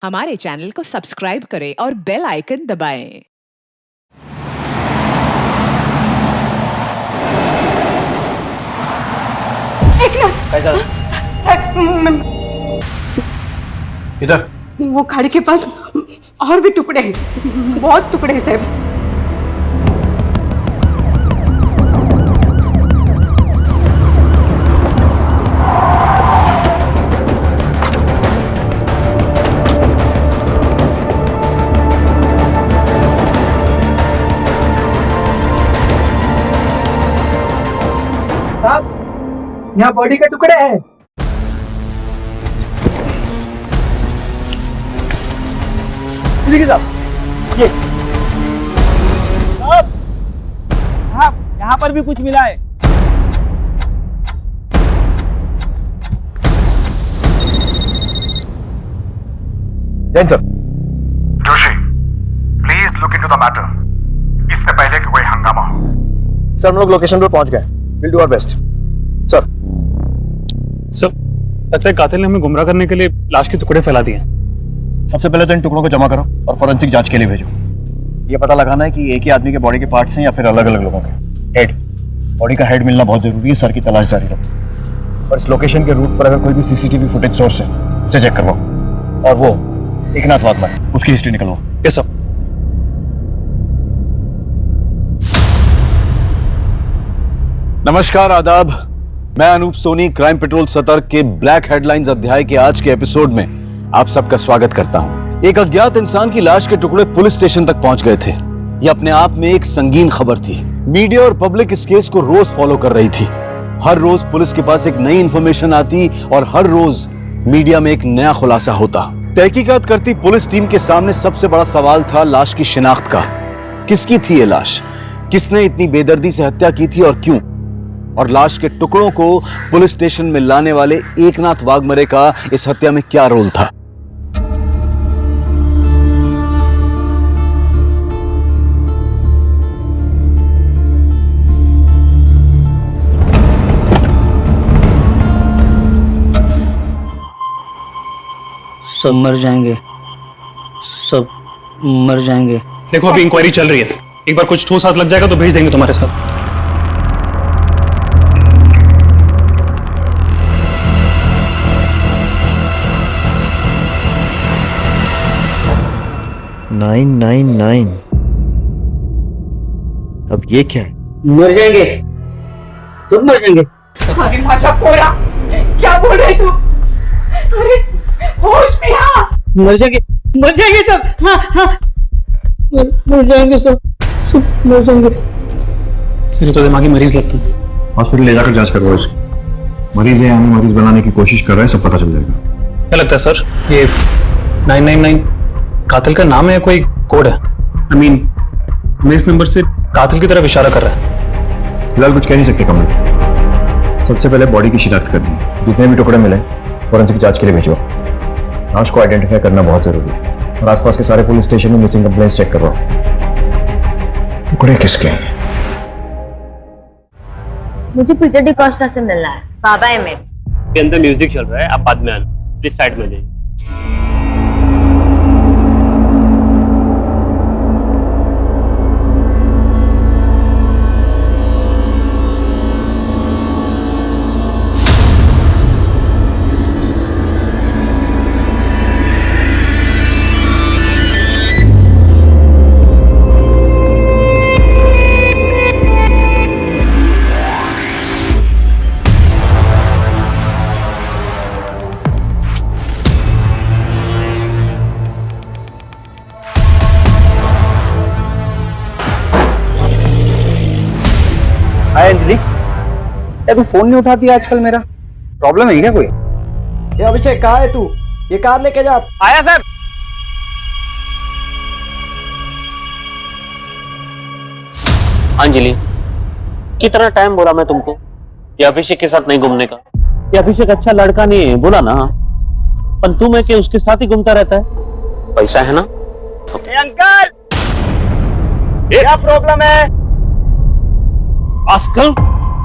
हमारे चैनल को सब्सक्राइब करें और बेल आइकन दबाएं। कैसा सर इधर वो गाड़ी के पास और भी टुकड़े हैं, बहुत टुकड़े हैं साहब। यहाँ बॉडी के टुकड़े हैं। देखिए साहब, ये साहब यहाँ पर भी कुछ मिला है। Jain sir. Joshi, please look into the matter. इससे पहले कि कोई हंगामा हो। सर हम लोग लोकेशन पर पहुंच गए। Will do our best. Sir लगता है कातिल ने हमें गुमराह करने के लिए लाश के टुकड़े फैला दिए। सबसे पहले तो इन टुकड़ों को जमा करो और फोरेंसिक जांच के लिए भेजो। ये पता लगाना है कि एक ही आदमी के बॉडी के पार्ट्स हैं या फिर अलग अलग लोगों के। हेड, बॉडी का हेड मिलना बहुत जरूरी है। सर की तलाश जारी रखो और इस लोकेशन के रूट पर अगर कोई भी सीसीटीवी फुटेज सोर्स है उसे चेक करवाओ। और वो एकनाथ वाघमारे, उसकी हिस्ट्री निकलवाओ। Yes sir. नमस्कार, आदाब। मैं अनूप सोनी क्राइम पेट्रोल सतर्क के ब्लैक हेडलाइंस अध्याय के आज के एपिसोड में आप सबका स्वागत करता हूं। एक अज्ञात इंसान की लाश के टुकड़े पुलिस स्टेशन तक पहुंच गए थे। यह अपने आप में एक संगीन खबर थी। मीडिया और पब्लिक इस केस को रोज फॉलो कर रही थी। हर रोज पुलिस के पास एक नई इंफॉर्मेशन आती और हर रोज मीडिया में एक नया खुलासा होता। तहकीकात करती पुलिस टीम के सामने सबसे बड़ा सवाल था लाश की शिनाख्त का। किसकी थी ये लाश? किसने इतनी बेदर्दी से हत्या की थी और क्यों? और लाश के टुकड़ों को पुलिस स्टेशन में लाने वाले एकनाथ वाघमारे का इस हत्या में क्या रोल था? सब मर जाएंगे, सब मर जाएंगे। देखो अभी इंक्वायरी चल रही है, एक बार कुछ ठोस हाथ लग जाएगा तो भेज देंगे तुम्हारे साथ। नाइन 999। अब ये क्या है? मर जाएंगे, तुम मर जाएंगे। अरे माशा पोरा, क्या बोल रहे तू? अरे होश में आ। मर जाएंगे सब। हाँ हाँ, मर जाएंगे सब मर जाएंगे। सर ये तो दिमागी मरीज लगता है। हॉस्पिटल ले जाकर जांच करवाओ इसको। मरीज है या हमें मरीज बनाने की कोशिश कर रहा है, सब पता चल जाएगा। क्या लगता है सर, ये 999 कातिल का नाम है या कोई कोड है? I mean, हमें इस नंबर से कातिल की तरफ इशारा कर रहा है। फिलहाल कुछ कह नहीं सकते कमल। सबसे पहले बॉडी की शिनाख्त करनी है। जितने भी टुकड़े मिले फोरेंसिक जांच के लिए भेजो। लाश को आइडेंटिफाई करना बहुत जरूरी है और आसपास के सारे पुलिस स्टेशन में मिसिंग कंप्लेंट्स चेक करवाओ। टुकड़े किसके हैं? मुझे पीटर डिकोस्टा से मिलना है। बाबा है मेरे। के अंदर म्यूजिक चल रहा है, आप बाद में आना। प्लीज साइड में जाइए। अंजलि, क्या तू फोन नहीं उठाती आजकल? मेरा प्रॉब्लम है क्या कोई? ये अभिषेक कहाँ है तू? ये कार लेके जा। आया सर। अंजलि, कितना टाइम बोला मैं तुमको ये अभिषेक के साथ नहीं घूमने का? ये अभिषेक अच्छा लड़का नहीं है, बोला ना। पर तुम है कि उसके साथ ही घूमता रहता है। पैसा है ना? अंकल, क्या प्रॉब्लम है? आजकल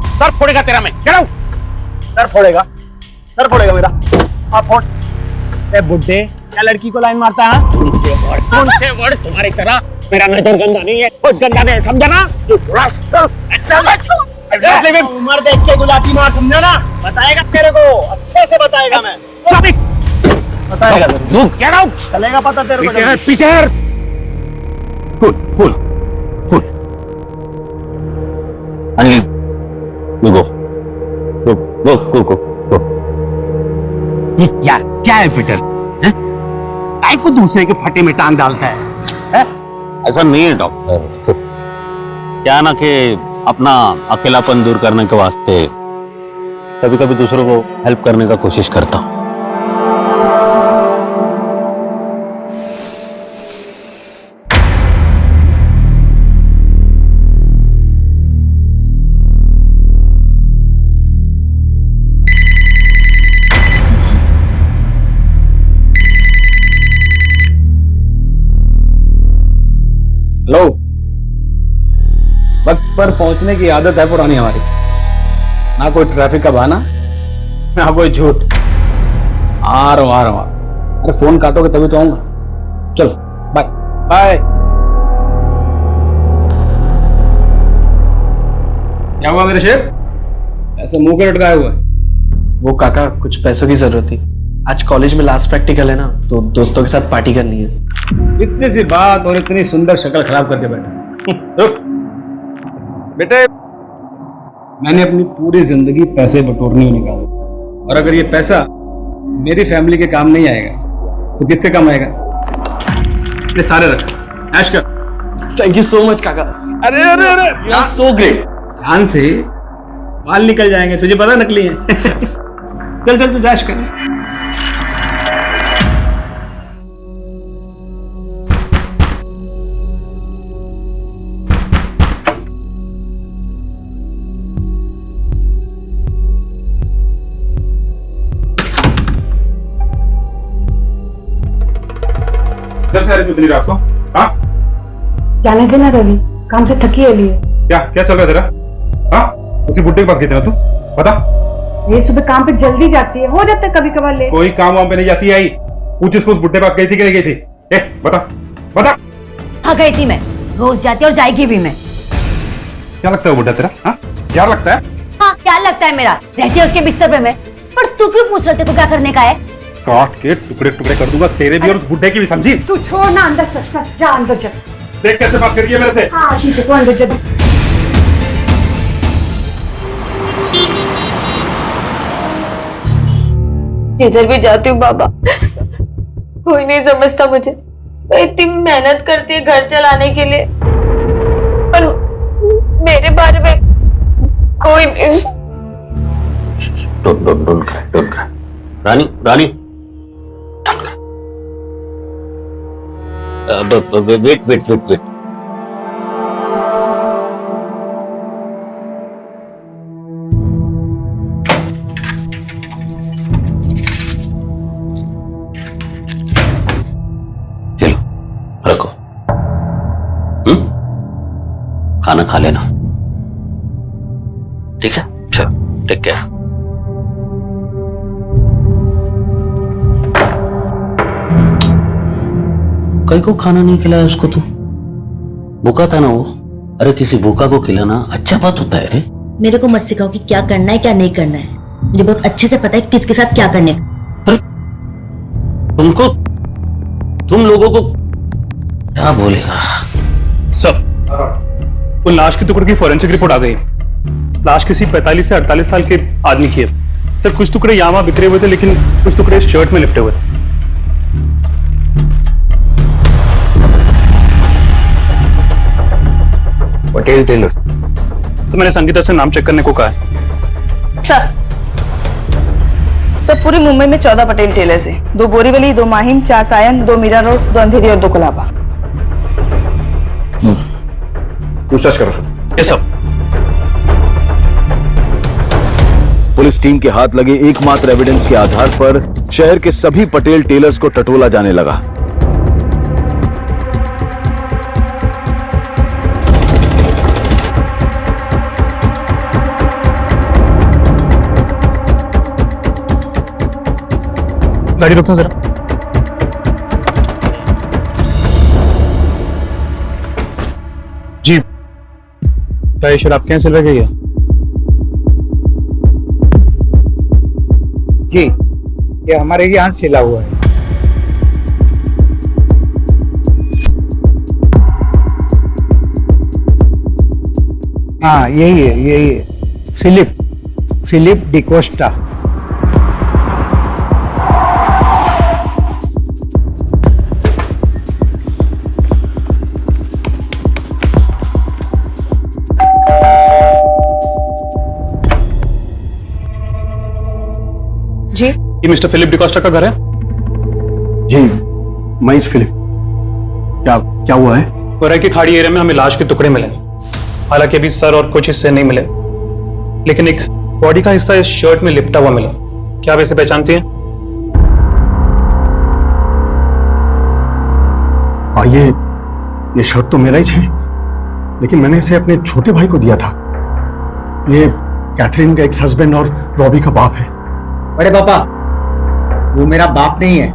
सर फोड़ेगा तेरा मैं। सर फोड़ेगा मेरा। आप फोड़। बुड्ढे क्या लड़की को लाइन मारता है? तुमसे बड़ तुम्हारी तरह मेरा नजर गंदा नहीं है, कुछ गंदा नहीं, समझा ना? उम्र देख के गुलाटी मार, समझा ना? बताएगा तेरे को, अच्छे से बताएगा मैं। बताएगा तू क्या रहा हूँ? चलेगा पता तेरे को। Peter cool cool cool Anil go go go go go go. ये क्या है पीटर? काय को दूसरे के फटे में टांग डालता है? ऐसा नहीं है डॉक्टर, क्या ना कि अपना अकेलापन दूर करने के वास्ते कभी कभी दूसरों को हेल्प करने का कोशिश करता हूं। हेलो, वक्त पर पहुंचने की आदत है पुरानी हमारी। ना कोई ट्रैफिक का बहाना, ना कोई झूठ। आ रहा हूं। अरे फोन काटोगे तभी तो आऊंगा। चलो बाय बाय। क्या हुआ मेरे शेर, ऐसे मुंह के लटकाए हुए? वो काका, कुछ पैसों की जरूरत थी। आज कॉलेज में लास्ट प्रैक्टिकल है ना, तो दोस्तों के साथ पार्टी करनी है। इतनी सी बात और इतनी सुंदर शक्ल खराब करके बैठा। रुक बेटे, मैंने अपनी पूरी जिंदगी पैसे बटोरने में निकाला, और अगर ये पैसा मेरी फैमिली के काम नहीं आएगा तो किसके काम आएगा? ये सारे रख, ऐश कर। थैंक यू सो मच काका। अरे अरे अरे, यू आर सो ग्रेट। ध्यान से, बाल निकल जाएंगे, तुझे पता नकली है। चल चल तू ऐश कर। इतनी रात को? हाँ, जाने देना रवि, काम से थकी है लिए। क्या क्या चल रहा है तेरा? हाँ, उसी बुड्ढे के पास गई थी ना तू? बता। ये सुबह काम पे जल्दी जाती है, हो जाता है कभी कभार लेट। कोई काम वाम पे नहीं जाती आई? पूछ इसको, उस बुड्ढे के पास गई थी कि नहीं गई थी? बता बता। हाँ गई थी मैं, रोज जाती और जाएगी भी मैं। क्या लगता है वो बुड्ढा तेरा? हाँ, क्या लगता है? हाँ, क्या लगता है मेरा? रहती है उसके बिस्तर पे मैं। पर तू क्यों पूछ रहे थे, को क्या करने का है? काट के टुकड़े टुकड़े कर दूंगा तेरे भी और उस बुड्ढे की भी, समझी? तू छोड़ ना, अंदर चल, जा अंदर चल। देख कैसे बात कर रही है मेरे से। हाँ ठीक है, तू अंदर चल। जिधर भी जाती हूँ बाबा, कोई नहीं समझता मुझे। मैं इतनी मेहनत करती है घर चलाने के लिए, पर मेरे बारे में कोई नहीं। Don't cry. Rani Rani, wait. ले लो, रखो। खाना खा लेना, ठीक है? चलो, टेक केयर। कई को खाना नहीं खिलाया उसको? तू भूखा था ना वो? अरे किसी भूखा को खिलाना अच्छा बात होता है रे। मेरे को मत सिखाओ कि क्या करना है क्या नहीं करना है। मुझे बहुत अच्छे से पता है किसके साथ क्या करने का। तुम लोगों को क्या बोलेगा? सब वो लाश के टुकड़े की फोरेंसिक रिपोर्ट आ गई। लाश किसी 45 से 48 साल के आदमी की है। सर, कुछ टुकड़े यहाँ वहां बिखरे हुए थे, लेकिन कुछ टुकड़े शर्ट में लिपटे हुए थे। पटेल टेलर। तो मैंने संगीता से नाम चेक करने को कहा है। सर पूरे मुंबई में 14 पटेल टेलर्स हैं। 2 बोरीवली, 2 माहिम, 4 सायन, 2 मीरा रोड, 2 अंधेरी और 2 कोलाबा। पूछताछ करो सर। ये सब पुलिस टीम के हाथ लगे एकमात्र एविडेंस के आधार पर शहर के सभी पटेल टेलर्स को टटोला जाने लगा। गाड़ी रोकना जरा। बेटा ये शराब कैसे लग गई है? जी, ये हमारे यहाँ सिला हुआ है। हाँ यही है फिलिप डिकोस्टा। जी, ये मिस्टर फिलिप डिकोस्टा का घर है? जी, मैं फिलिप। क्या हुआ है? कोरई की खाड़ी एरिया में हमें लाश के टुकड़े मिले। हालांकि अभी सर और कुछ हिस्से नहीं मिले, लेकिन एक बॉडी का हिस्सा इस शर्ट में लिपटा हुआ मिला। क्या आप इसे पहचानती हैं? ये शर्ट तो मेरा ही है, लेकिन मैंने इसे अपने छोटे भाई को दिया था। ये कैथरीन का एक्स हस्बैंड और रॉबी का बाप है। बड़े पापा, वो मेरा बाप नहीं है,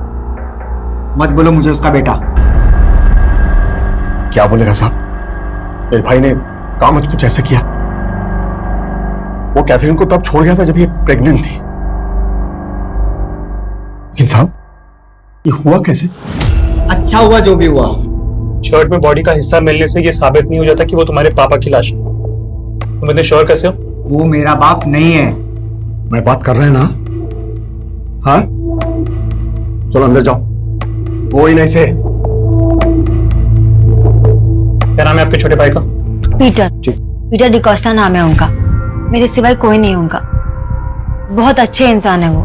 मत बोलो मुझे उसका बेटा। क्या बोलेगा साहब? मेरे भाई ने काम आज कुछ ऐसा किया। वो कैथरीन को तब छोड़ गया था जब ये प्रेग्नेंट थी। लेकिन साहब, ये हुआ कैसे? अच्छा हुआ जो भी हुआ। शर्ट में बॉडी का हिस्सा मिलने से ये साबित नहीं हो जाता कि वो तुम्हारे पापा की लाश है। तुम इतने श्योर कैसे हो? वो मेरा बाप नहीं है। मैं बात कर रहे हैं ना? हाँ, चलो अंदर जाओ। वो ही नहीं से। क्या नाम है आपके छोटे भाई का? पीटर डिकोस्टा नाम है उनका। मेरे सिवाय कोई नहीं उनका। बहुत अच्छे इंसान है वो।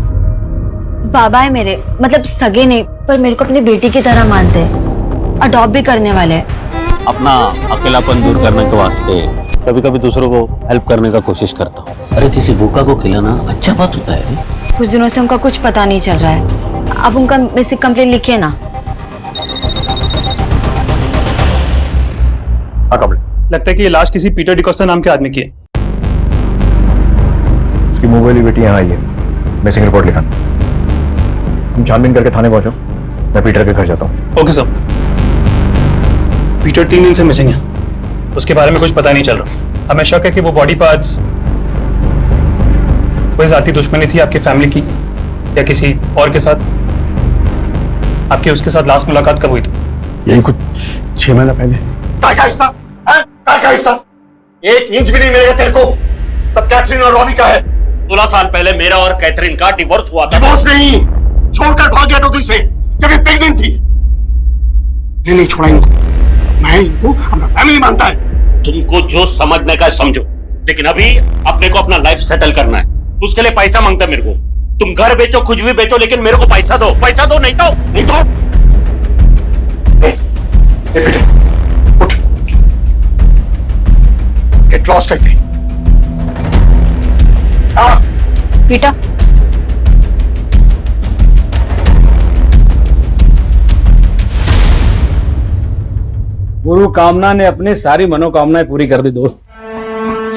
बाबा है मेरे, मतलब सगे नहीं, पर मेरे को अपनी बेटी की तरह मानते हैं। अडॉप्ट भी करने वाले हैं। अपना अकेलापन दूर करने के वास्ते कभी कभी दूसरों को हेल्प करने का कोशिश करता हूँ। अरे किसी भूखा को खिलाना अच्छा बात होता है। कुछ दिनों से उनका कुछ पता नहीं चल रहा है। अब उनका बेसिक कंप्लेंट लिखिए ना। लगता है कि ये लाश किसी पीटर डिकोस्टा नाम के आदमी की है। उसकी मुंह वाली बेटी यहाँ आई है। मिसिंग रिपोर्ट लिखाना। तुम छानबीन करके थाने पहुंचो, मैं पीटर के घर जाता हूँ। Okay sir. पीटर 3 दिन से मिसिंग है, उसके बारे में कुछ पता नहीं चल रहा। हमें शक है कि वो बॉडी पार्ट्स कोई जाती दुश्मनी थी आपकी फैमिली की या किसी और के साथ। आपकी उसके साथ लास्ट मुलाकात कब हुई थी? यही कुछ 6 महीना पहले। का हिस्सा? का हिस्सा? 1 इंच भी नहीं मिलेगा तेरे को। सब कैथरीन और रॉबी का है। 16 साल पहले मेरा और कैथरीन का डिवोर्स हुआ था। डिवोर्स नहीं, छोड़कर भाग गया था तुझसे जब ये प्रेग्नेंट थी। नहीं छोड़ा इनको। मैं इनको अपना फैमिली मानता है। तुमको जो समझने का समझो, लेकिन अभी अपने को अपना लाइफ सेटल करना है। उसके लिए पैसा मांगता है मेरे को। तुम घर बेचो, कुछ भी बेचो, लेकिन मेरे को पैसा दो। पैसा दो, नहीं दो। बेटे, उठ। गेट लॉस्ट ऐसे। बेटा, गुरु कामना ने अपनी सारी मनोकामनाएं पूरी कर दी दोस्त।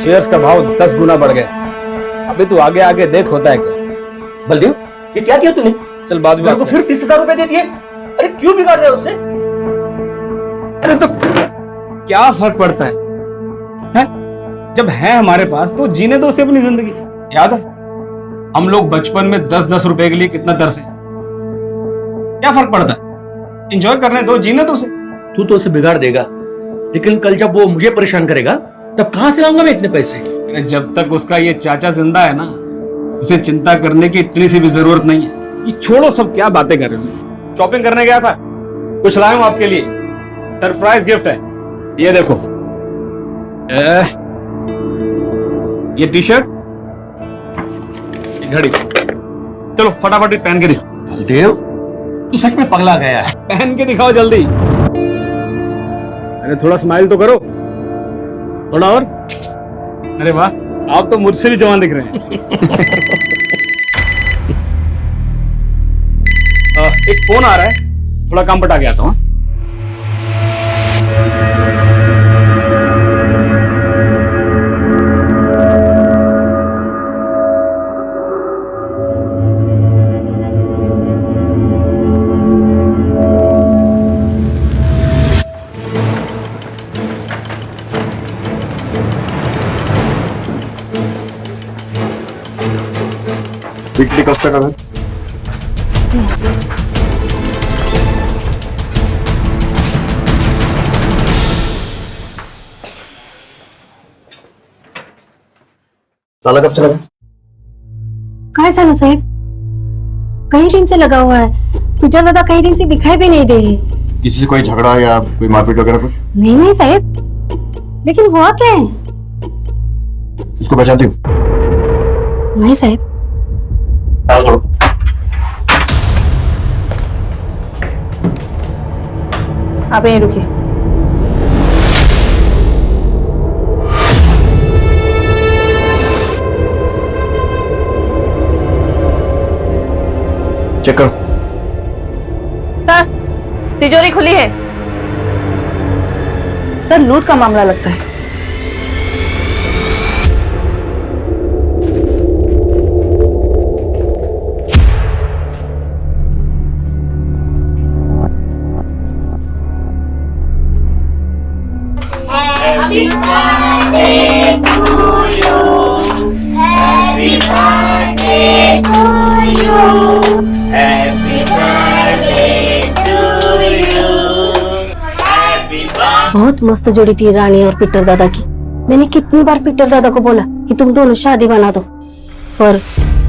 शेयर्स का भाव 10 गुना बढ़ गया। अभी तू आगे आगे देख होता है क्या। बलदेव, ये क्या किया तूने? चल बाद में। को फिर 30,000 रुपए दे दिए। अरे क्यों बिगाड़ रहे हो उससे? अरे तो क्या फर्क पड़ता है? जब है हमारे पास तो जीने दो उसे अपनी जिंदगी। याद है हम लोग बचपन में 10-10 रुपए के लिए कितना तरसे। क्या फर्क पड़ता है? एंजॉय करने दो, जीने दो उसे। तू तो उसे बिगाड़ देगा, लेकिन कल जब वो मुझे परेशान करेगा तब कहां से लाऊंगा मैं इतने पैसे? अरे जब तक उसका ये चाचा जिंदा है ना, उसे चिंता करने की इतनी सी भी जरूरत नहीं है। ये छोड़ो, सब क्या बातें कर रहे हो। शॉपिंग करने गया था, कुछ लाया हूं आपके लिए। सरप्राइज गिफ्ट है, ये देखो। ये टी शर्ट, घड़ी। चलो फटाफट पहन के दिखाओ। बलदेव, तू सच में पगला गया है। पहन के दिखाओ जल्दी। अरे थोड़ा स्माइल तो करो, थोड़ा और। अरे वाह, आप तो मुझसे भी जवान दिख रहे हैं। एक फोन आ रहा है, थोड़ा काम पटा के आता हूँ। पीटर डिकोस्टा का घर? ताला कब से लगा? काय झालं साहेब? कई दिन से लगा हुआ है। पीटर दादा कई दिन से दिखाई भी नहीं दे रहे। किसी से कोई झगड़ा या कोई मारपीट वगैरह कुछ? नहीं नहीं साहब, लेकिन हुआ क्या है? इसको पहचानती हूँ? नहीं साहब। आप यहीं रुकिए। चेक करो। सर, तिजोरी खुली है। सर, लूट का मामला लगता है। Happy birthday to you. Happy birthday to you. Happy birthday to you. Happy birthday. बहुत मस्त जोड़ी थी रानी और पीटर दादा की। मैंने कितनी बार पीटर दादा को बोला कि तुम दोनों शादी बना दो, पर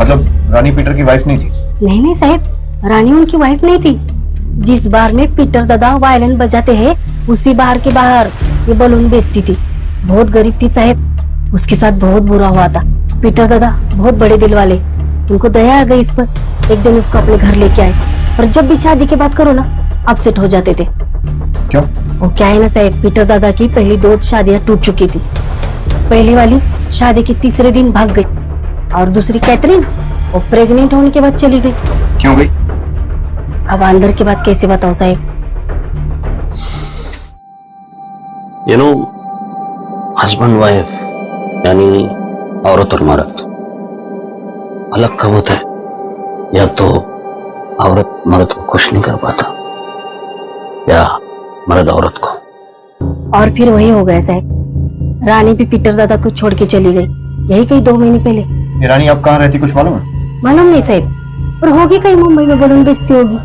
मतलब रानी पीटर की वाइफ नहीं थी? नहीं साहब, रानी उनकी वाइफ नहीं थी। जिस बार में पीटर दादा वायलिन बजाते हैं उसी बार के बाहर ये बलून बेचती थी। बहुत गरीब थी साहब, उसके साथ बहुत बुरा हुआ था। पीटर दादा बहुत बड़े दिल वाले, उनको दया आ गई इस पर। एक दिन उसको अपने घर लेके आए, पर जब भी शादी की बात करो ना अपसेट हो जाते थे। क्यों? वो क्या है ना साहब, पीटर दादा की पहली 2 शादियां टूट चुकी थी। पहली वाली शादी के तीसरे दिन भाग गई, और दूसरी कैथरीन वो प्रेग्नेंट होने के बाद चली गई। क्यों गई? अब अंदर की बात कैसे बताओ साहब? यू नो, हस्बैंड वाइफ यानी औरत और मर्द अलग कब होता है? या तो औरत मर्द को खुश नहीं कर पाता, या मर्द औरत को। और फिर वही हो गया साहब, रानी भी पीटर दादा को छोड़ के चली गई, यही कहीं 2 महीने पहले। ये रानी अब कहाँ रहती कुछ मालूम है? मालूम नहीं साहब, पर होगी कहीं मुंबई में बलून बेचती होगी।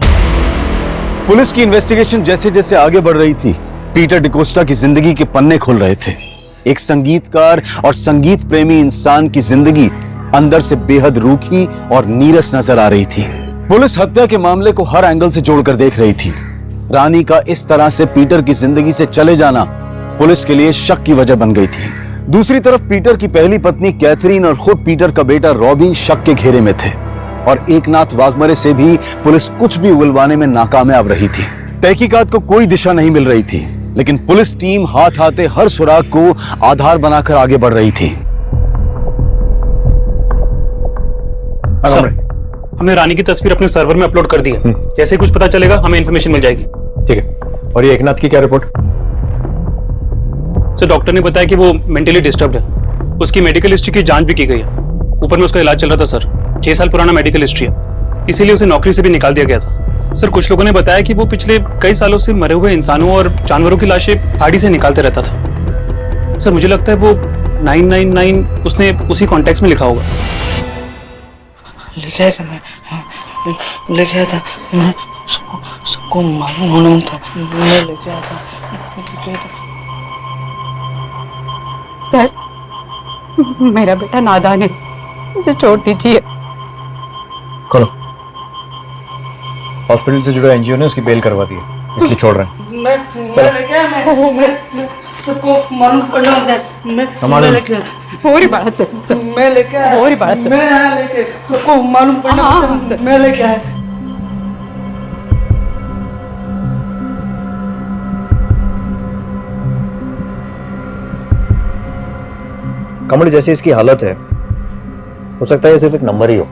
पुलिस की इन्वेस्टिगेशन जैसे जैसे आगे बढ़ रही थी, पीटर डिकोस्टा की जिंदगी के पन्ने खुल रहे थे। एक संगीतकार और संगीत प्रेमी इंसान की जिंदगी अंदर से बेहद रूखी और नीरस नजर आ रही थी। पुलिस हत्या के मामले को हर एंगल से जोड़कर देख रही थी। रानी का इस तरह से पीटर की जिंदगी से चले जाना पुलिस के लिए शक की वजह बन गई थी। दूसरी तरफ पीटर की पहली पत्नी कैथरीन और खुद पीटर का बेटा रॉबी शक के घेरे में थे, और एकनाथ वाघमरे से भी पुलिस कुछ भी उगलवाने में नाकामयाब रही थी। तहकीकात को कोई दिशा नहीं मिल रही थी, लेकिन पुलिस टीम हाथ आते हर सुराग को आधार बनाकर आगे बढ़ रही थी। सर, हमने रानी की तस्वीर अपने सर्वर में अपलोड कर दी है। जैसे ही कुछ पता चलेगा हमें इन्फॉर्मेशन मिल जाएगी। ठीक है। और ये एकनाथ की क्या रिपोर्ट? सर, डॉक्टर ने बताया कि वो मेंटली डिस्टर्ब्ड है। उसकी मेडिकल हिस्ट्री की जांच भी की गई है। ऊपर में उसका इलाज चल रहा था सर। 6 साल पुराना मेडिकल हिस्ट्री है, इसीलिए उसे नौकरी से भी निकाल दिया गया था। सर, कुछ लोगों ने बताया कि वो पिछले कई सालों से मरे हुए इंसानों और जानवरों की लाशें गाड़ी से निकालते रहता था। सर, मुझे लगता है वो 999 उसने उसी कॉन्टेक्स्ट में लिखा होगा। लिखा है कि मैं लेके आया था, मैं सबको मालूम होना था, मैं लेके आया था। सर, मेरा बेटा नादान है, उसे छोड़ दीजिए। खोलो। हॉस्पिटल से जुड़ा एनजीओ ने उसकी बेल करवा दी है, इसलिए छोड़ रहे हैं। मैं लेके आया, मैं सबको मालूम पड़ना होता है। मैं लेके आया। होरी बाळा सर, मैं लेके आया। होरी बाळा सर, मैं आया लेके, सबको मालूम पड़ना होता है। मैं लेके आया। कमल, जैसी इसकी हालत है, हो सकता है ये सिर्फ एक नंबर ही हो,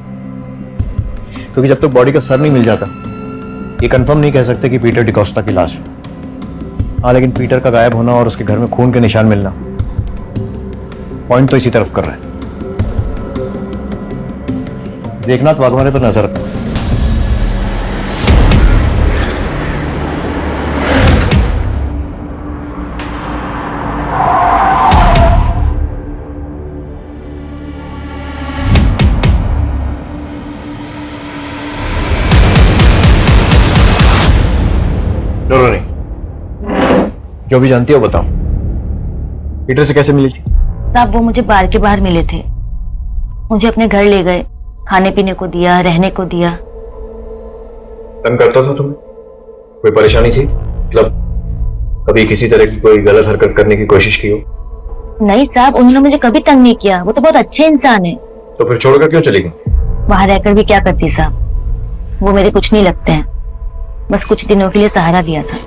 क्योंकि जब तक बॉडी का सर नहीं मिल जाता ये कंफर्म नहीं कह सकते कि पीटर डिकोस्टा की लाश है। हाँ, लेकिन पीटर का गायब होना और उसके घर में खून के निशान मिलना पॉइंट तो इसी तरफ कर रहे हैं। एकनाथ वाघमारे पर नजर रखना। जो भी जानती हो बताओ, पीटर से कैसे मिली थी? साहब वो मुझे बार के बाहर मिले थे, मुझे अपने घर ले गए, खाने पीने को दिया, रहने को दिया। तंग करता था तुम्हें? कोई परेशानी थी? मतलब कभी किसी तरह की कोई गलत हरकत करने की कोशिश की हो? नहीं साहब, उन्होंने मुझे कभी तंग नहीं किया, वो तो बहुत अच्छे इंसान है। तो फिर छोड़कर क्यों चली गई? वहां रहकर भी क्या करती साहब, वो मेरे कुछ नहीं लगते हैं, बस कुछ दिनों के लिए सहारा दिया था,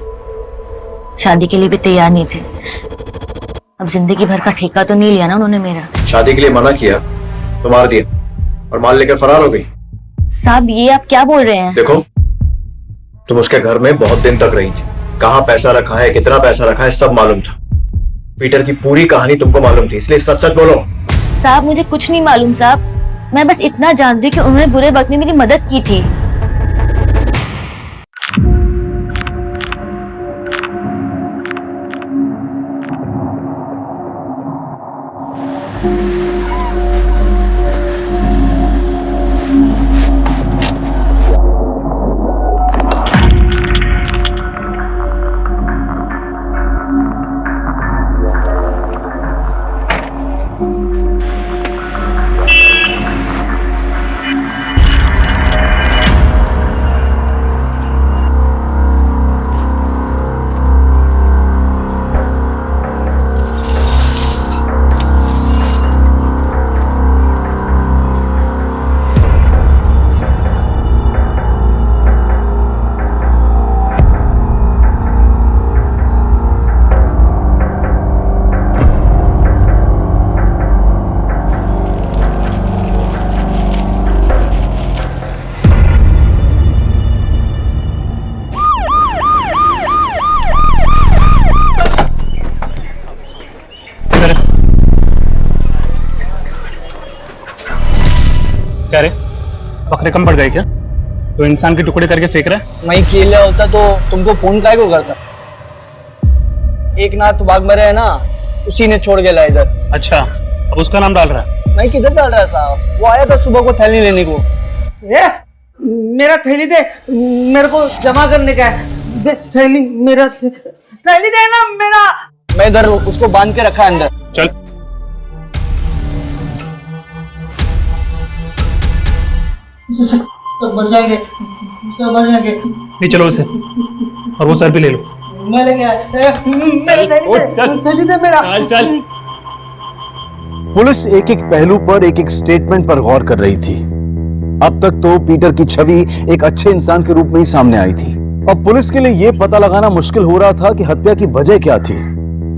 शादी के लिए भी तैयार नहीं थे। अब जिंदगी भर का ठेका तो नहीं लिया ना उन्होंने मेरा। शादी के लिए मना किया तो मार दिया और माल लेकर फरार हो गई। साहब ये आप क्या बोल रहे हैं? देखो, तुम उसके घर में बहुत दिन तक रही थी, कहाँ पैसा रखा है, कितना पैसा रखा है, सब मालूम था। पीटर की पूरी कहानी तुमको मालूम थी, इसलिए सच सच बोलो। साहब मुझे कुछ नहीं मालूम साहब, मैं बस इतना जानती हूँ कि उन्होंने बुरे वक्त में मेरी मदद की थी। क्या रे, बकरे कम पड़ गए क्या? तो इंसान के टुकड़े करके फेंक रहा है? मैं केले होता तो तुमको फोन काहे को करता? एक नाथ बाग मरे है ना, उसी ने छोड़ के लाया इधर। अच्छा, अब उसका नाम डाल रहा है? मैं किधर डाल रहा है साहब, वो आया था सुबह को थैली लेने को। ये मेरा थैली दे, मेरे को जमा करने का है। दे थैली, मेरा थैली दे ना मेरा। मैं इधर उसको बांध के रखा है अंदर। चल सब मर जाएंगे, सब मर जाएंगे। नहीं, चलो उसे, और वो सर भी ले लो। मैं लेके आया। थैली दे मेरा। चल चल। पुलिस एक एक पहलू पर, एक एक स्टेटमेंट पर गौर कर रही थी। अब तक तो पीटर की छवि एक अच्छे इंसान के रूप में ही सामने आई थी। अब पुलिस के लिए यह पता लगाना मुश्किल हो रहा था कि हत्या की वजह क्या थी।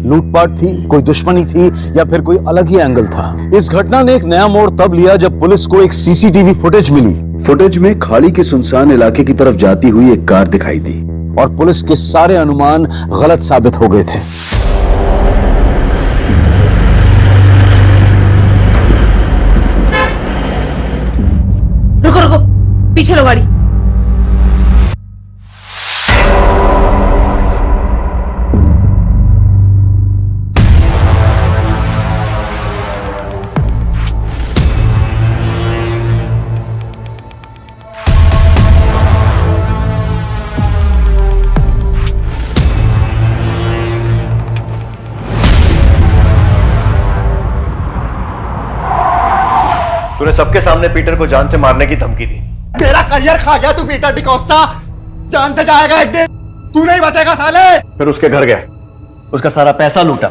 लूटपाट थी, कोई दुश्मनी थी, या फिर कोई अलग ही एंगल था। इस घटना ने एक नया मोड़ तब लिया जब पुलिस को एक सीसीटीवी फुटेज मिली। फुटेज में खाड़ी के सुनसान इलाके की तरफ जाती हुई एक कार दिखाई दी और पुलिस के सारे अनुमान गलत साबित हो गए थे। रुको रुको, पीछे लो गाड़ी। तूने सबके सामने पीटर को जान से मारने की धमकी दी। मेरा करियर खा गया तू पीटर डिकोस्टा, जान से जाएगा एक दिन, तू नहीं बचेगा साले। फिर उसके घर गया, उसका सारा पैसा लूटा,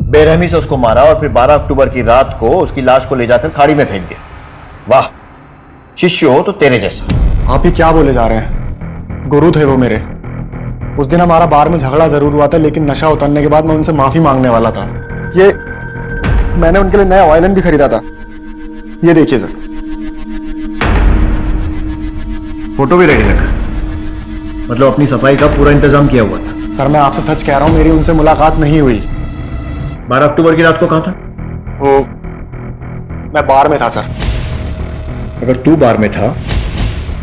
बेरहमी से उसको मारा और फिर 12 अक्टूबर की रात को उसकी लाश को ले जाकर खाड़ी में फेंक दिया। वाह, शिष्य हो तो तेरे जैसा। आप ही क्या बोले जा रहे हैं? गुरु थे वो मेरे। उस दिन हमारा बार में झगड़ा जरूर हुआ था, लेकिन नशा उतरने के बाद मैं उनसे माफी मांगने वाला था। ये मैंने उनके लिए नया वायलिन भी खरीदा था, ये देखिए सर। फोटो भी रेडी रखा, मतलब अपनी सफाई का पूरा इंतजाम किया हुआ था। सर मैं आपसे सच कह रहा हूं, मेरी उनसे मुलाकात नहीं हुई। 12 अक्टूबर की रात को कहां था? वो मैं बार में था सर। अगर तू बार में था,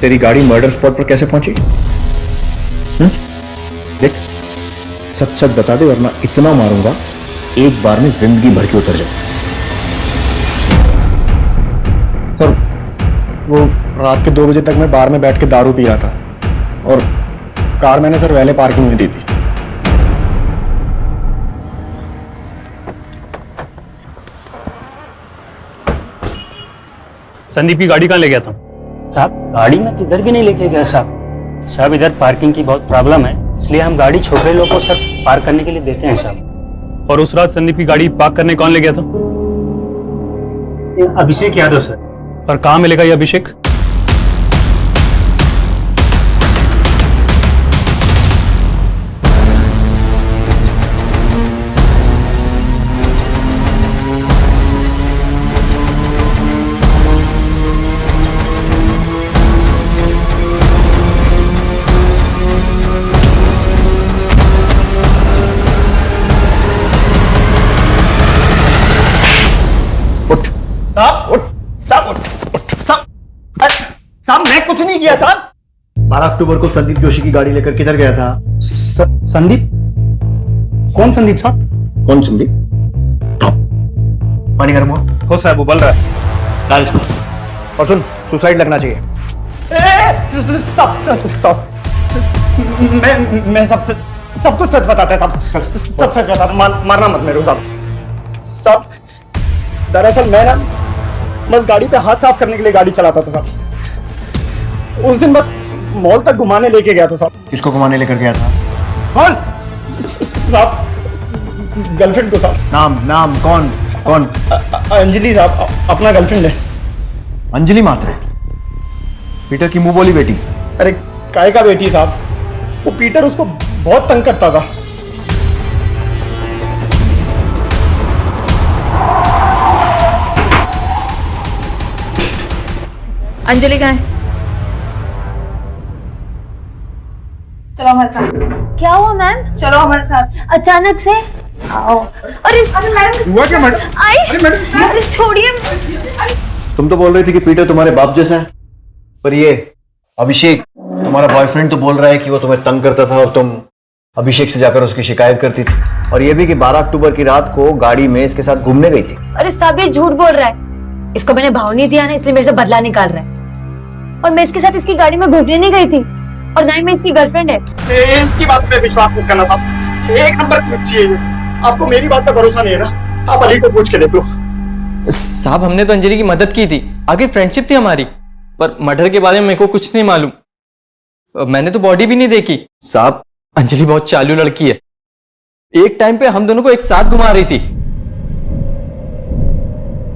तेरी गाड़ी मर्डर स्पॉट पर कैसे पहुंची? देख, सच सच बता दे वरना इतना मारूंगा एक बार में जिंदगी भर के उतर जाए। सर वो रात के 2 बजे तक मैं बार में बैठ के दारू पी रहा था और कार मैंने सर वैले पार्किंग में दी थी। संदीप की गाड़ी कहाँ ले गया था? साहब गाड़ी में किधर भी नहीं लेके गया साहब इधर पार्किंग की बहुत प्रॉब्लम है, इसलिए हम गाड़ी छोटे लोगों को सर पार्क करने के लिए देते हैं साहब। और उस रात संदीप की गाड़ी पार्क करने कौन ले गया था? अभिषेक यादव सर। और कहाँ मिलेगा ये अभिषेक? साहब मैं कुछ नहीं किया साहब। 12 अक्टूबर को संदीप जोशी की गाड़ी लेकर किधर गया था? संदीप? कौन संदीप साहब? कौन संदीप? पानी गर्म हो साहब उबल रहा है। डाल इसको। और सुन, सुसाइड लगना चाहिए। मैं सब कुछ सच बताता है साहब, सब सच बताता। मारना मत मेरे को साहब। दरअसल मैं ना बस गाड़ी पे हाथ साफ करने के लिए गाड़ी चलाता था साहब। उस दिन बस मॉल तक घुमाने लेके गया था साहब। किसको घुमाने लेकर गया था? कौन साहब? गर्लफ्रेंड को साहब। नाम कौन? अंजलि साहब, अपना गर्लफ्रेंड है। अंजलि मात्रे, पीटर की मुंह बोली बेटी। अरे काय का बेटी साहब, वो पीटर उसको बहुत तंग करता था। अंजलि कहाँ है? चलो हमारे साथ। क्या हुआ मैम? चलो हमारे साथ। अचानक से आओ। अरे मैडम हुआ क्या मैडम? आई अरे मैडम अरे छोड़िए। तुम तो बोल रही थी कि पीटर तुम्हारे बाप जैसा है, पर ये अभिषेक तुम्हारा बॉयफ्रेंड तो बोल रहा है कि वो तुम्हें तंग करता था और तुम अभिषेक से जाकर उसकी शिकायत करती थी। और ये भी कि 12 अक्टूबर की रात को गाड़ी में इसके साथ घूमने गई थी। अरे साहब ये झूठ बोल रहा है, इसको मैंने भाव नहीं दिया ना, इसलिए मेरे से बदला निकाल रहा है। और मैं इसके साथ इसकी गाड़ी में घूमने नहीं गई थी, और ना ही मैं इसकी गर्लफ्रेंड है। इसकी बात पे विश्वास मत करना साहब, एक नंबर की बच्ची है ये। आपको मेरी बात पे भरोसा नहीं है ना? आप अली को पूछ के देख लो। साहब हमने तो अंजलि की मदद की थी, आगे फ्रेंडशिप थी हमारी, पर मर्डर के बारे में मेरे को कुछ नहीं मालूम। मैंने तो बॉडी भी नहीं देखी। साहब अंजलि बहुत चालू लड़की है, एक टाइम पे हम दोनों को एक साथ घुमा रही थी,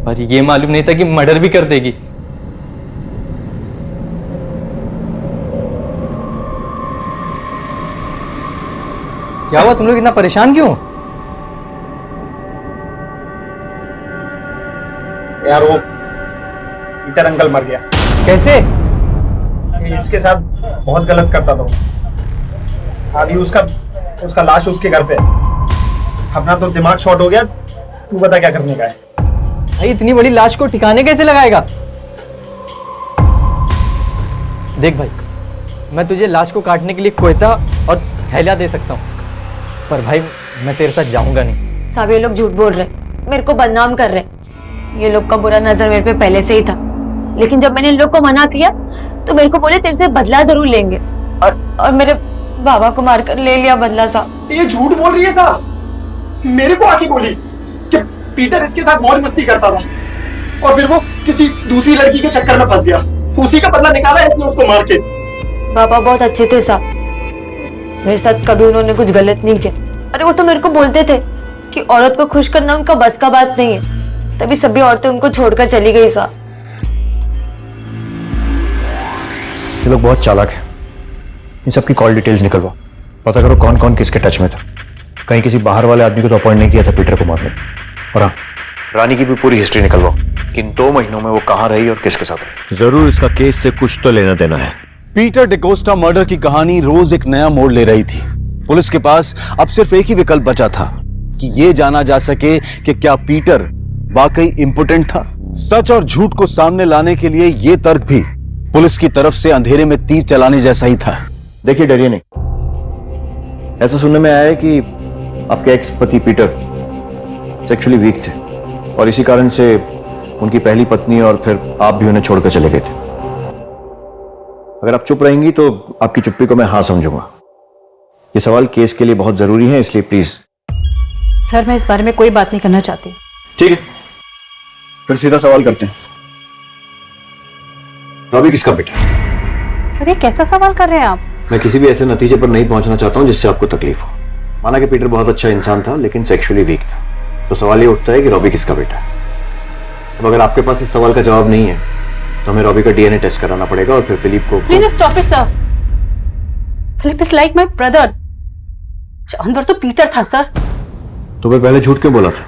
पर ये मालूम नहीं था कि मर्डर भी कर देगी। क्या हुआ, तुम लोग इतना परेशान क्यों? यार वो पीटर अंकल मर गया। कैसे? इसके साथ बहुत गलत करता था। अभी उसका लाश उसके घर पे है। अपना तो दिमाग शॉर्ट हो गया, तू बता क्या करने का है? भाई इतनी बड़ी लाश को ठिकाने कैसे लगाएगा? देख भाई, मैं तुझे लाश को काटने के लिए कोयता और थैला दे सकता हूँ, पर भाई मैं तेरे साथ जाऊंगा नहीं। सब ये लोग झूठ बोल रहे, मेरे को बदनाम कर रहे। ये लोग का बुरा नजर मेरे पे पहले से ही था, लेकिन जब मैंने इन लोग को मना किया तो मेरे को बोले तेरे से बदला जरूर लेंगे, और मेरे बाबा को मारकर ले लिया बदला साहब। ये झूठ बोल रही है साहब। मेरे को आके बोली कि पीटर इसके साथ मौज मस्ती करता था, और फिर वो किसी दूसरी लड़की के चक्कर में फंस गया, उसी का बदला निकाला इसने उसको मार के। बाबा बहुत अच्छे थे साहब, मेरे साथ कभी उन्होंने कुछ गलत नहीं किया। अरे वो तो मेरे को बोलते थे कि औरत को खुश करना उनका बस का बात नहीं है, तभी सभी औरतें उनको छोड़कर चली गई साहब। ये लोग बहुत चालाक हैं। इन सब की कॉल डिटेल्स निकलवाओ, पता करो कौन कौन किसके टच में था। कहीं किसी बाहर वाले आदमी को तो अपॉइंट नहीं किया था पीटर को मारने। और हाँ, रानी की भी पूरी हिस्ट्री निकलवाओ कि इन 2 महीनों में वो कहाँ रही और किसके साथ रही। जरूर इसका केस से कुछ तो लेना देना है। पीटर डिकोस्टा मर्डर की कहानी रोज एक नया मोड़ ले रही थी। पुलिस के पास अब सिर्फ एक ही विकल्प बचा था कि ये जाना जा सके कि क्या पीटर वाकई इंपोर्टेंट था। सच और झूठ को सामने लाने के लिए ये तर्क भी पुलिस की तरफ से अंधेरे में तीर चलाने जैसा ही था। देखिए डरिए नहीं, ऐसा सुनने में आया है कि आपके एक्स पति पीटर सेक्सुअली वीक थे और इसी कारण से उनकी पहली पत्नी और फिर आप भी उन्हें छोड़कर चले गए थे। अगर आप चुप रहेंगी तो आपकी चुप्पी को मैं हाँ समझूंगा। ये सवाल केस के लिए बहुत जरूरी है, इसलिए प्लीज। सर मैं इस बारे में कोई बात नहीं करना चाहती। ठीक है, फिर सीधा सवाल करते हैं। रॉबी किसका बेटा है? सर ये कैसा सवाल कर रहे हैं आप? मैं किसी भी ऐसे नतीजे पर नहीं पहुंचना चाहता हूं जिससे आपको तकलीफ हो। माना कि पीटर बहुत अच्छा इंसान था लेकिन सेक्सुअली वीक था, तो सवाल ये उठता है कि रॉबी किसका बेटा है। अब अगर आपके पास इस सवाल का जवाब नहीं है तो हमें रॉबी का डीएनए टेस्ट कराना पड़ेगा और फिर फिलिप को। Please stop it sir. Philip is like my brother. जानवर तो पीटर था सर। तो मैं पहले झूठ क्यों बोला था?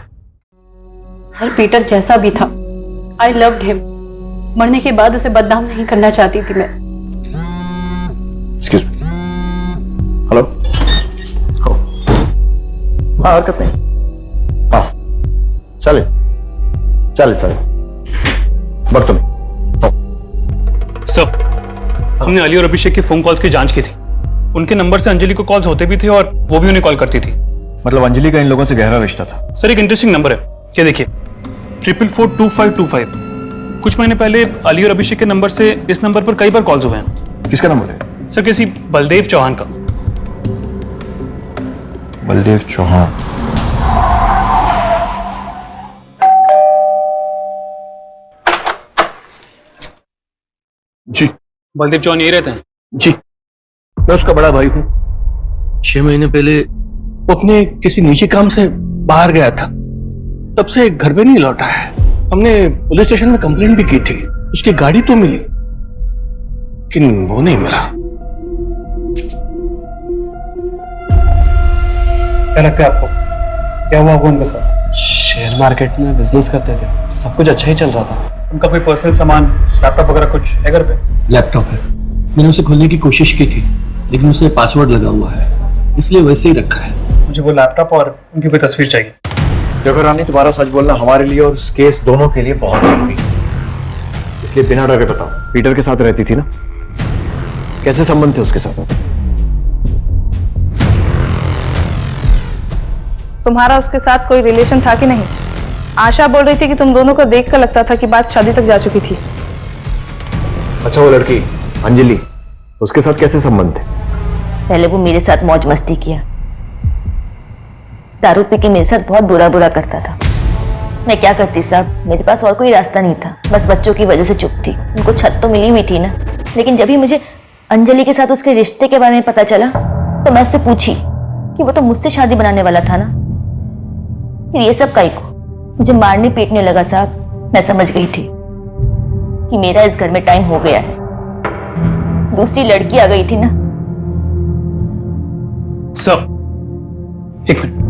सर पीटर जैसा भी था, आई लव्ड हिम। मरने के बाद उसे बदनाम नहीं करना चाहती थी मैं। Excuse me. हेलो। हाँ हरकत नहीं। हाँ चले चले चले बर्तन। सर हमने अली और अभिषेक के फोन कॉल्स की जांच की थी। उनके नंबर से अंजलि को कॉल्स होते भी थे और वो भी उन्हें कॉल करती थी। मतलब अंजलि का इन लोगों से गहरा रिश्ता था? सर एक इंटरेस्टिंग नंबर है, क्या देखिए 444525। कुछ महीने पहले अली और अभिषेक के नंबर से इस नंबर पर कई बार कॉल्स हुए हैं। किसका नंबर है? सर किसी बलदेव चौहान का। बलदेव चौहान। जी बलदेव चौहान यही रहते हैं? जी मैं उसका बड़ा भाई हूँ। 6 महीने पहले वो अपने किसी निजी काम से बाहर गया था, तब से घर पे नहीं लौटा है। हमने पुलिस स्टेशन में कंप्लेंट भी की थी, उसकी गाड़ी तो मिली लेकिन वो नहीं मिला। क्या लगता है आपको, क्या हुआ होगा उनके साथ? शेयर मार्केट में बिजनेस करते थे, सब कुछ अच्छा ही चल रहा था। उनका कोई पर्सनल सामान, लैपटॉप वगैरह कुछ है घर पे? लैपटॉप है, मैंने उसे खोलने की कोशिश की थी लेकिन उसे पासवर्ड लगा हुआ है, इसलिए वैसे ही रखा है। मुझे वो लैपटॉप और उनकी कोई तस्वीर चाहिए। देखो रानी, तुम्हारा सच बोलना हमारे लिए और इस केस दोनों के लिए बहुत जरूरी है, इसलिए बिना डरे बताओ, पीटर के साथ रहती थी ना? कैसे संबंध थे उसके साथ? तुम्हारा उसके साथ कोई रिलेशन था कि नहीं? आशा बोल रही थी कि तुम दोनों को देखकर लगता था कि बात शादी तक जा चुकी थी। अच्छा वो लड़की अंजलि, उसके साथ कैसे संबंध थे? पहले वो मेरे साथ मौज मस्ती किया, दारू पी के मेरे साथ बहुत बुरा बुरा करता था। मैं क्या करती साहब, मेरे पास और कोई रास्ता नहीं था, बस बच्चों की वजह से चुप थी। उनको छत तो मिली हुई थी ना, लेकिन जब ही मुझे अंजलि के साथ उसके रिश्ते के बारे में पता चला तो मैं उससे पूछी कि वो तो मुझसे शादी बनाने वाला था ना, फिर ये सब काई को मुझे मारने पीटने लगा साहब। मैं समझ गई थी कि मेरा इस घर में टाइम हो गया है। दूसरी लड़की आ गई थी ना। सर एक मिनट,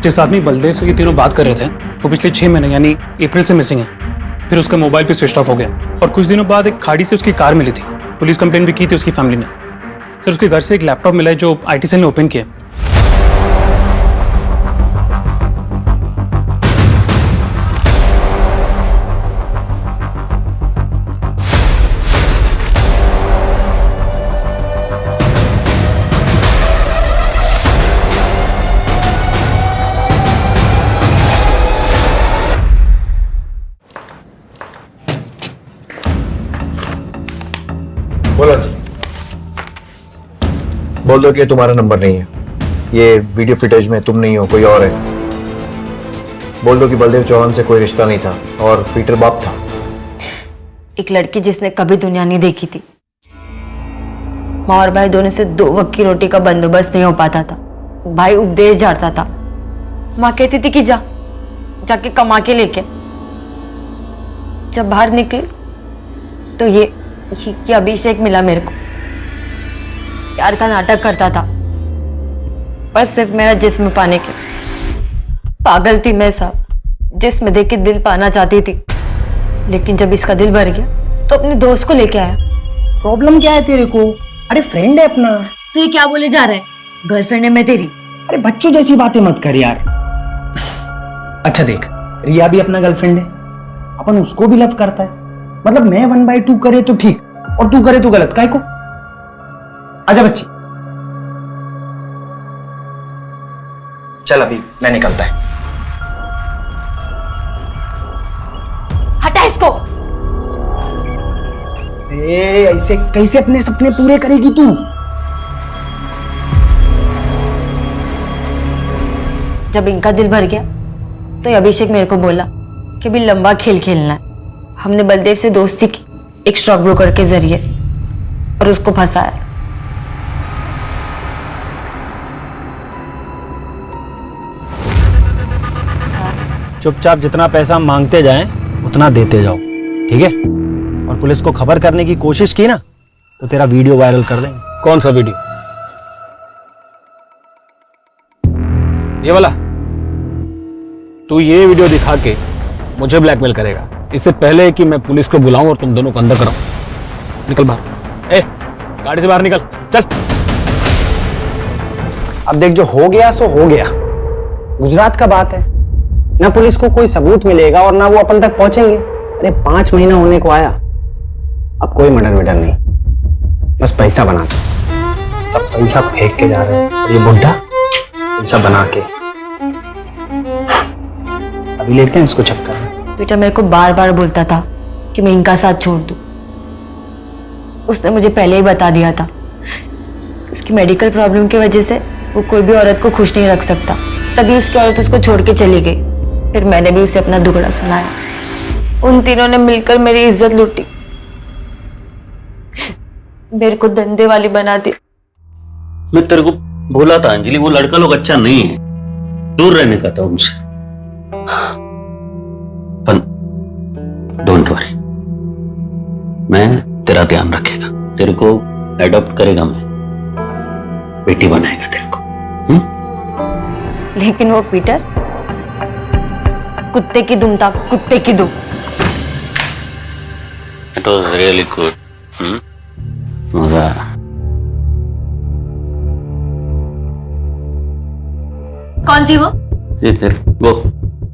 जिस आदमी बलदेव से ये तीनों बात कर रहे थे वो पिछले 6 महीने यानी अप्रैल से मिसिंग है। फिर उसका मोबाइल भी स्विच ऑफ हो गया और कुछ दिनों बाद एक खाड़ी से उसकी कार मिली थी। पुलिस कंप्लेंट भी की थी उसकी फैमिली ने। सर उसके घर से एक लैपटॉप मिला है जो आईटी सेल ने ओपन किया। बोलो जी। बोल दो कि तुम्हारा नंबर नहीं है, ये वीडियो फुटेज में तुम नहीं हो, कोई और है। बोल दो कि बलदेव चौहान से कोई रिश्ता नहीं था और पीटर बाप था। एक लड़की जिसने कभी दुनिया नहीं देखी थी। माँ और भाई दोनों से 2 वक्त की रोटी का बंदोबस्त नहीं हो पाता था। भाई उपदेश झाड़ता था, माँ कहती थी कि जाके कमा के लेके। जब बाहर निकली तो ये अभिषेक मिला मेरे को। प्यार का नाटक करता था पर सिर्फ मेरा जिस्म पाने के। पागल थी मैं साहब, जिस्म देख के दिल पाना चाहती थी, लेकिन जब इसका दिल भर गया तो अपने दोस्त को लेके आया। प्रॉब्लम क्या है तेरे को? अरे फ्रेंड है अपना। तो ये क्या बोले जा रहा है, गर्लफ्रेंड है मैं तेरी? अरे बच्चों जैसी बातें मत कर यार। अच्छा देख, रिया भी अपना गर्लफ्रेंड है, अपन उसको भी लव करता है। मतलब मैं 1/2 करे तो ठीक और तू करे तो गलत, काहे को? आजा बच्ची, चल अभी मैं निकलता है। हटा इसको। ऐसे कैसे अपने सपने पूरे करेगी तू? जब इनका दिल भर गया तो अभिषेक मेरे को बोला कि भी लंबा खेल खेलना है। हमने बलदेव से दोस्ती की एक स्टॉक ब्रोकर के जरिए और उसको फंसाया। चुपचाप जितना पैसा हम मांगते जाएं उतना देते जाओ, ठीक है? और पुलिस को खबर करने की कोशिश की ना तो तेरा वीडियो वायरल कर देंगे। कौन सा वीडियो? ये वाला? तू ये वीडियो दिखा के मुझे ब्लैकमेल करेगा इससे पहले कि मैं पुलिस को बुलाऊं और तुम दोनों को अंदर कराऊं। निकल बाहर। ए, गाड़ी से बाहर निकल, चल। अब देख, जो हो गया सो हो गया। गुजरात का बात है ना, पुलिस को कोई सबूत मिलेगा और ना वो अपन तक पहुंचेंगे। अरे 5 महीना होने को आया, अब कोई मर्डर वर्डर नहीं, बस पैसा बनाता। अब पैसा फेंक के जा रहे हैं और ये बुढ़ा पैसा बना के अभी लेते हैं इसको चक्कर में। बेटा मेरे को बार बार बोलता था कि मैं इनका साथ छोड़ दूं। उसने मुझे पहले ही बता दिया था उसकी मेडिकल प्रॉब्लम की वजह से वो कोई भी औरत को खुश नहीं रख सकता, तभी उसकी औरत उसको छोड़ के चली गई। फिर मैंने भी उसे अपना दुखड़ा सुनाया। उन तीनों ने मिलकर मेरी इज्जत लूटी, मेरे को धंधे वाली बना दी। मैं तेरे को बोला था अंजलि, वो लड़का लोग अच्छा नहीं है, दूर रहने का था उनसे। पर डोंट वरी, मैं तेरा ध्यान रखेगा, तेरे को एडॉप्ट करेगा, मैं बेटी बनाएगा तेरे को। लेकिन वो पीटर कुत्ते की दुम था, कुत्ते की दुम। It was really good. मजा। कौन थी वो? जी तेरे वो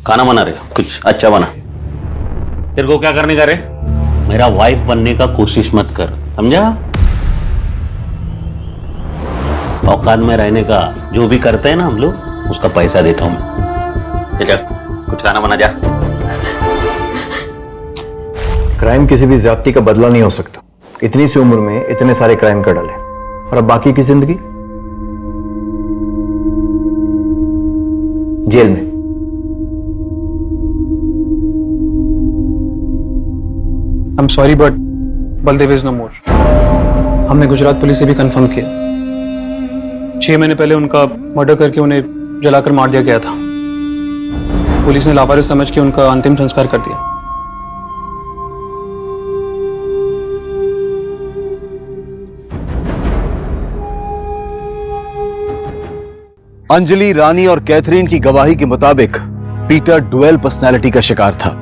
खाना बना रहे हो, कुछ अच्छा बना। तेरे को क्या करने का रे? मेरा वाइफ बनने का कोशिश मत कर, समझा? औकात में रहने का जो भी करते हैं ना हम लोग, उसका पैसा देता हूं मैं। जा कुछ खाना बना जा। क्राइम किसी भी ज्यादती का बदला नहीं हो सकता। इतनी सी उम्र में इतने सारे क्राइम कर डाले, और अब बाकी की जिंदगी जेल में। I am sorry but Baldev is no more. हमने गुजरात पुलिस से भी कंफर्म किया, 6 महीने पहले उनका मर्डर करके उन्हें जलाकर मार दिया गया था। पुलिस ने लावारिस समझ के उनका अंतिम संस्कार कर दिया। अंजलि, रानी और कैथरीन की गवाही के मुताबिक पीटर डुअल पर्सनैलिटी का शिकार था।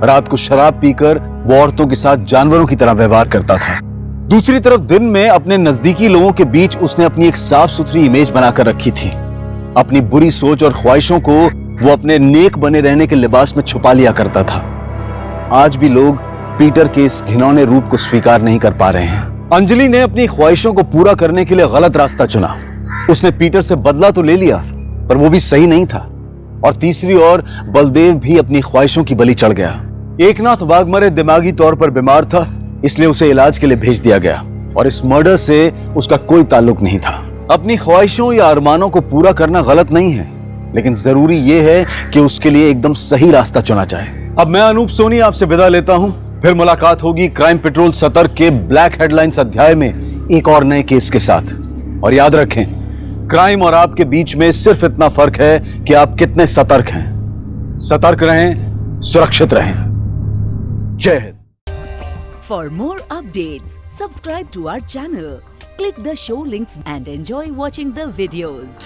रात को शराब पीकर वो औरतों के साथ जानवरों की तरह व्यवहार करता था। दूसरी तरफ दिन में अपने नजदीकी लोगों के बीच उसने अपनी एक साफ सुथरी इमेज बनाकर रखी थी। अपनी बुरी सोच और ख्वाहिशों को वो अपने नेक बने रहने के लिबास में छुपा लिया करता था। आज भी लोग पीटर के इस घिनौने रूप को स्वीकार नहीं कर पा रहे हैं। अंजलि ने अपनी ख्वाहिशों को पूरा करने के लिए गलत रास्ता चुना। उसने पीटर से बदला तो ले लिया, पर वो भी सही नहीं था। और तीसरी ओर बलदेव भी अपनी ख्वाहिशों की बलि चढ़ गया। एकनाथ वाघमरे दिमागी तौर पर बीमार था, इसलिए उसे इलाज के लिए भेज दिया गया, और इस मर्डर से उसका कोई ताल्लुक नहीं था। अपनी ख्वाहिशों या अरमानों को पूरा करना गलत नहीं है, लेकिन जरूरी यह है कि उसके लिए एकदम सही रास्ता चुना जाए। अब मैं अनूप सोनी आपसे विदा लेता हूं। फिर मुलाकात होगी क्राइम पेट्रोल सतर्क के ब्लैक हेडलाइंस अध्याय में एक और नए केस के साथ। और याद रखें, क्राइम और आपके बीच में सिर्फ इतना फर्क है कि आप कितने सतर्क हैं। सतर्क रहें, सुरक्षित रहें। जय Hind. For more updates, subscribe to our channel, click the show links and enjoy watching the videos.